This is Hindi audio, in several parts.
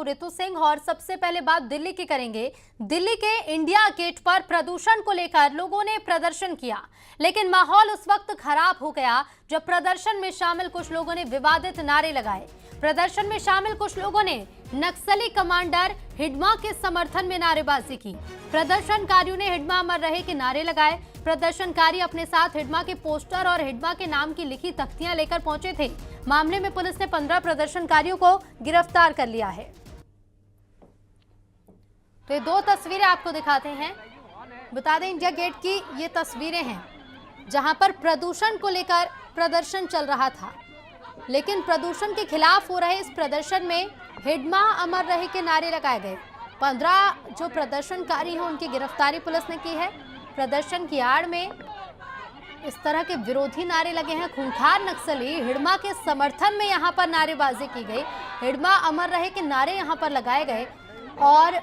हूं रितु सिंह और सबसे पहले बात दिल्ली की करेंगे। दिल्ली के इंडिया गेट पर प्रदूषण को लेकर लोगों ने प्रदर्शन किया, लेकिन माहौल उस वक्त खराब हो गया जब प्रदर्शन में शामिल कुछ लोगों ने विवादित नारे लगाए। प्रदर्शन में शामिल कुछ लोगों ने नक्सली कमांडर हिडमा के समर्थन में नारेबाजी की। प्रदर्शनकारियों ने हिडमा अमर रहे के नारे लगाए। प्रदर्शनकारी अपने साथ हिडमा के पोस्टर और हिडमा के नाम की लिखी तख्तियां लेकर पहुंचे थे। मामले में पुलिस ने 15 प्रदर्शनकारियों को गिरफ्तार कर लिया है। तो ये दो तस्वीरें आपको दिखाते हैं। बता दें, इंडिया गेट की ये तस्वीरें हैं जहां पर प्रदूषण को लेकर प्रदर्शन चल रहा था, लेकिन प्रदूषण के खिलाफ हो रहे इस प्रदर्शन में हिडमा अमर रहे के नारे लगाए गए। 15 जो प्रदर्शनकारी हैं उनकी गिरफ्तारी पुलिस ने की है। प्रदर्शन की आड़ में इस तरह के विरोधी नारे लगे हैं। खूंखार नक्सली हिडमा के समर्थन में यहां पर नारेबाजी की गई। हिडमा अमर रहे के नारे यहां पर लगाए गए और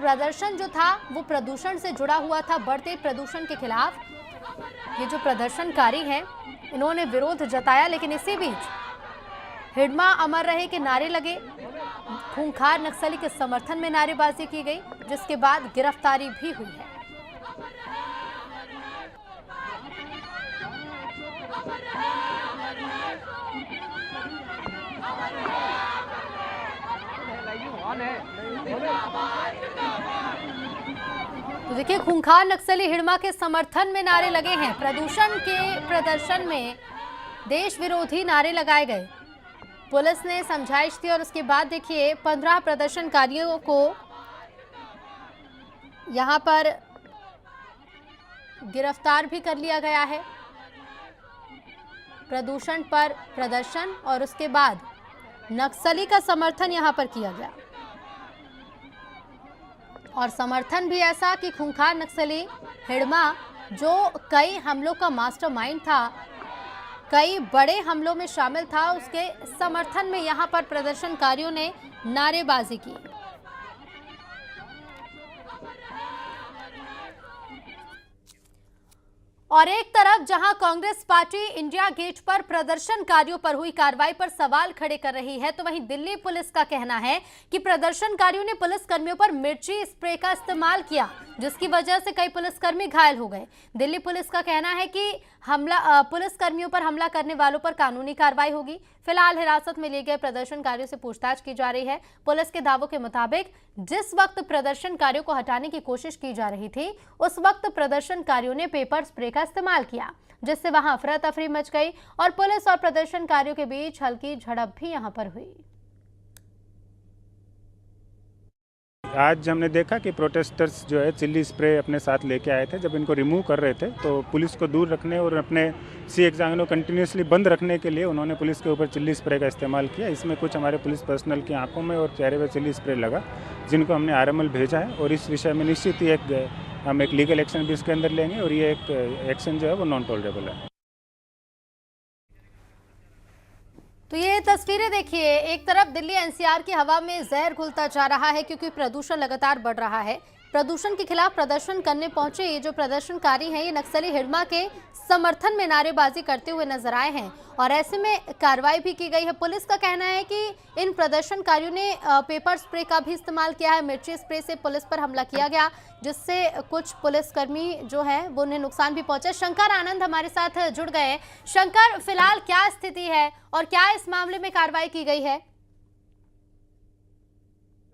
प्रदर्शन जो था वो प्रदूषण से जुड़ा हुआ था, बढ़ते प्रदूषण के खिलाफ। ये जो प्रदर्शनकारी हैं इन्होंने विरोध जताया, लेकिन इसी बीच हिडमा अमर रहे के नारे लगे। खूंखार नक्सली के समर्थन में नारेबाजी की गई, जिसके बाद गिरफ्तारी भी हुई है। तो देखिए, खूंखार नक्सली हिडमा के समर्थन में नारे लगे हैं। प्रदूषण के प्रदर्शन में देश विरोधी नारे लगाए गए। पुलिस ने समझाइश दी और उसके बाद देखिए 15 प्रदर्शनकारियों को यहां पर गिरफ्तार भी कर लिया गया है। प्रदूषण पर प्रदर्शन और उसके बाद नक्सली का समर्थन यहां पर किया गया, और समर्थन भी ऐसा कि खूंखार नक्सली हिडमा जो कई हमलों का मास्टरमाइंड था, कई बड़े हमलों में शामिल था, उसके समर्थन में यहां पर प्रदर्शनकारियों ने नारेबाजी की। और एक तरफ जहां कांग्रेस पार्टी इंडिया गेट पर प्रदर्शनकारियों पर हुई कार्रवाई पर सवाल खड़े कर रही है, तो वहीं दिल्ली पुलिस का कहना है कि प्रदर्शनकारियों ने पुलिसकर्मियों पर मिर्ची स्प्रे का इस्तेमाल किया, जिसकी वजह से कई पुलिसकर्मी घायल हो गए। दिल्ली पुलिस का कहना है कि पुलिसकर्मियों पर हमला करने वालों पर कानूनी कार्रवाई होगी। फिलहाल हिरासत में लिए गए प्रदर्शनकारियों से पूछताछ की जा रही है। पुलिस के दावों के मुताबिक जिस वक्त प्रदर्शनकारियों को हटाने की कोशिश की जा रही थी, उस वक्त प्रदर्शनकारियों ने पेपर स्प्रे का इस्तेमाल किया, जिससे वहां अफरा तफरी मच गई और पुलिस और प्रदर्शनकारियों के बीच हल्की झड़प भी यहां पर हुई। आज हमने देखा कि प्रोटेस्टर्स जो है चिल्ली स्प्रे अपने साथ लेके आए थे। जब इनको रिमूव कर रहे थे तो पुलिस को दूर रखने और अपने सी एग्जाम को कंटिन्यूसली बंद रखने के लिए उन्होंने पुलिस के ऊपर चिल्ली स्प्रे का इस्तेमाल किया। इसमें कुछ हमारे पुलिस पर्सनल की आंखों में और चेहरे पर चिल्ली स्प्रे लगा, जिनको हमने आरएमएल भेजा है, और इस विषय में निश्चित ही हम एक लीगल एक्शन भी इसके अंदर लेंगे, और ये एक एक्शन जो है वो नॉन टॉलरेबल है। तो ये तस्वीरें देखिए, एक तरफ दिल्ली एनसीआर की हवा में जहर घुलता जा रहा है क्योंकि प्रदूषण लगातार बढ़ रहा है। प्रदूषण के खिलाफ प्रदर्शन करने पहुंचे ये जो प्रदर्शनकारी हैं, ये नक्सली हिडमा के समर्थन में नारेबाजी करते हुए नजर आए हैं, और ऐसे में कार्रवाई भी की गई है। पुलिस का कहना है कि इन प्रदर्शनकारियों ने पेपर स्प्रे का भी इस्तेमाल किया है। मिर्ची स्प्रे से पुलिस पर हमला किया गया, जिससे कुछ पुलिसकर्मी जो है वो उन्हें नुकसान भी पहुंचा। शंकर आनंद हमारे साथ जुड़ गए। शंकर, फिलहाल क्या स्थिति है और क्या इस मामले में कार्रवाई की गई है?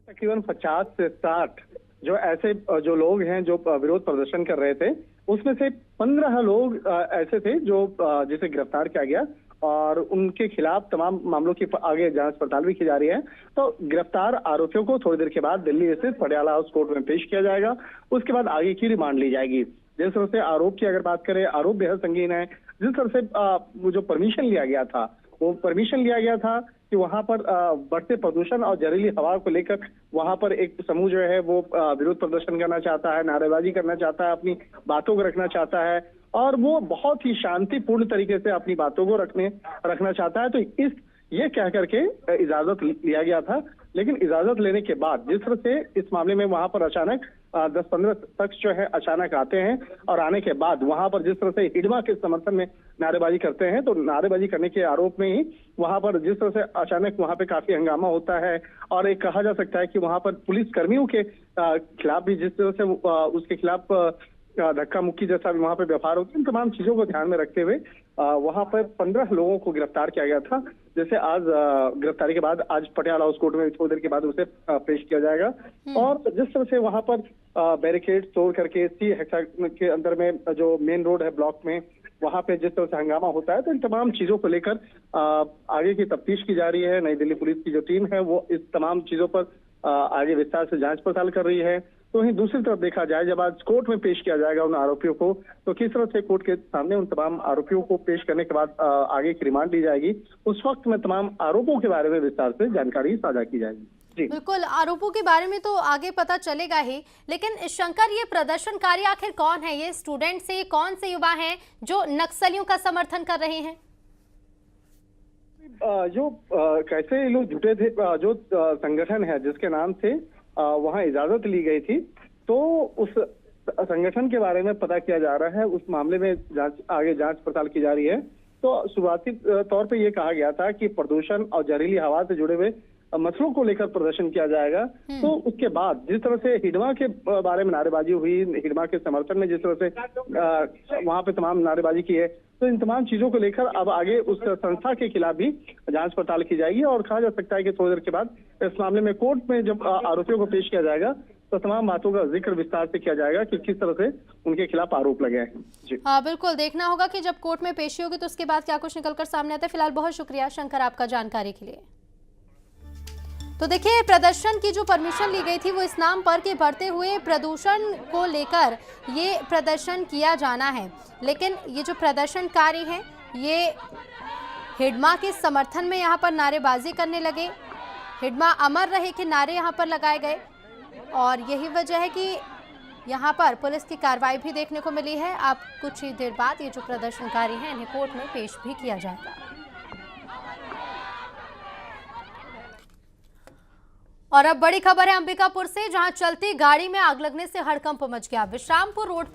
तकरीबन 50 से 60 जो ऐसे जो लोग हैं जो विरोध प्रदर्शन कर रहे थे, उसमें से 15 लोग ऐसे थे जो जिसे गिरफ्तार किया गया, और उनके खिलाफ तमाम मामलों की आगे जांच पड़ताल भी की जा रही है। तो गिरफ्तार आरोपियों को थोड़ी देर के बाद दिल्ली स्थित पटियाला हाउस कोर्ट में पेश किया जाएगा। उसके बाद आगे की रिमांड ली जाएगी। जिस तरह से आरोप की अगर बात करें, आरोप बेहद संगीन है। जिस तरह से वो जो परमिशन लिया गया था, वो परमिशन लिया गया था कि वहां पर बढ़ते प्रदूषण और जहरीली हवा को लेकर वहां पर एक समूह जो है वो विरोध प्रदर्शन करना चाहता है, नारेबाजी करना चाहता है, अपनी बातों को रखना चाहता है, और वो बहुत ही शांतिपूर्ण तरीके से अपनी बातों को रखना चाहता है। तो ये कह करके इजाजत लिया गया था। लेकिन इजाजत लेने के बाद जिस तरह से इस मामले में वहां पर अचानक 10-15 शख्स जो है अचानक आते हैं और आने के बाद वहां पर जिस तरह से हिडमा के समर्थन में नारेबाजी करते हैं, तो नारेबाजी करने के आरोप में ही वहां पर जिस तरह से अचानक वहां पे काफी हंगामा होता है और एक कहा जा सकता है कि वहां पर पुलिस कर्मियों के खिलाफ भी जिस तरह से उसके खिलाफ धक्का मुक्की जैसा भी वहां पे व्यवहार होता है, इन तमाम चीजों को ध्यान में रखते हुए वहां पर 15 लोगों को गिरफ्तार किया गया था। जैसे आज गिरफ्तारी के बाद आज पटियाला हाउस कोर्ट में थोड़ी देर के बाद उसे पेश किया जाएगा। और जिस तरह से वहां पर बैरिकेड तोड़ करके सी हेक्सागोन के अंदर में जो मेन रोड है ब्लॉक में, वहां पे जिस तरह से हंगामा होता है, तो इन तमाम चीजों को लेकर आगे की तफ्तीश की जा रही है। नई दिल्ली पुलिस की जो टीम है वो इस तमाम चीजों पर आगे विस्तार से जांच पड़ताल कर रही है। तो वहीं दूसरी तरफ देखा जाए, जब आज कोर्ट में पेश किया जाएगा उन आरोपियों को, तो किस तरह से कोर्ट के सामने उन तमाम आरोपियों को पेश करने के बाद आगे की रिमांड ली जाएगी, उस वक्त में तमाम आरोपों के बारे में विस्तार से जानकारी साझा की जाएगी। जी बिल्कुल, आरोपों के बारे में तो आगे पता चलेगा ही, लेकिन शंकर, ये प्रदर्शनकारी आखिर कौन है? ये स्टूडेंट्स है, कौन से युवा हैं जो नक्सलियों का समर्थन कर रहे हैं? जो कैसे लोग जुटे थे, जो संगठन है जिसके नाम से वहां इजाजत ली गई थी, तो उस संगठन के बारे में पता किया जा रहा है। उस मामले में आगे जांच पड़ताल की जा रही है। तो शुरुआती तौर पे ये कहा गया था कि प्रदूषण और जहरीली हवा से जुड़े हुए मसलों को लेकर प्रदर्शन किया जाएगा। तो उसके बाद जिस तरह से हिडमा के बारे में नारेबाजी हुई, हिडमा के समर्थन में जिस तरह से वहां पे तमाम नारेबाजी की है, तो इन तमाम चीजों को लेकर अब आगे उस संस्था के खिलाफ भी जांच पड़ताल की जाएगी। और कहा जा सकता है कि थोड़ी देर के बाद इस मामले में कोर्ट में जब आरोपियों को पेश किया जाएगा, तो तमाम बातों का जिक्र विस्तार से किया जाएगा कि किस तरह से उनके खिलाफ आरोप लगे हैं। जी हाँ, बिल्कुल, देखना होगा कि जब कोर्ट में पेशी होगी तो उसके बाद क्या कुछ निकलकर सामने आता है। फिलहाल बहुत शुक्रिया शंकर आपका जानकारी के लिए। तो देखिए, प्रदर्शन की जो परमिशन ली गई थी वो इस नाम पर कि बढ़ते हुए प्रदूषण को लेकर ये प्रदर्शन किया जाना है, लेकिन ये जो प्रदर्शनकारी हैं ये हिडमा के समर्थन में यहाँ पर नारेबाजी करने लगे। हिडमा अमर रहे के नारे यहाँ पर लगाए गए और यही वजह है कि यहाँ पर पुलिस की कार्रवाई भी देखने को मिली है। अब कुछ ही देर बाद ये जो प्रदर्शनकारी हैं इन्हें कोर्ट में पेश भी किया जाएगा। और अब बड़ी खबर है अंबिकापुर से, जहां चलती गाड़ी में आग लगने से हड़कंप मच गया। विश्रामपुर रोड पर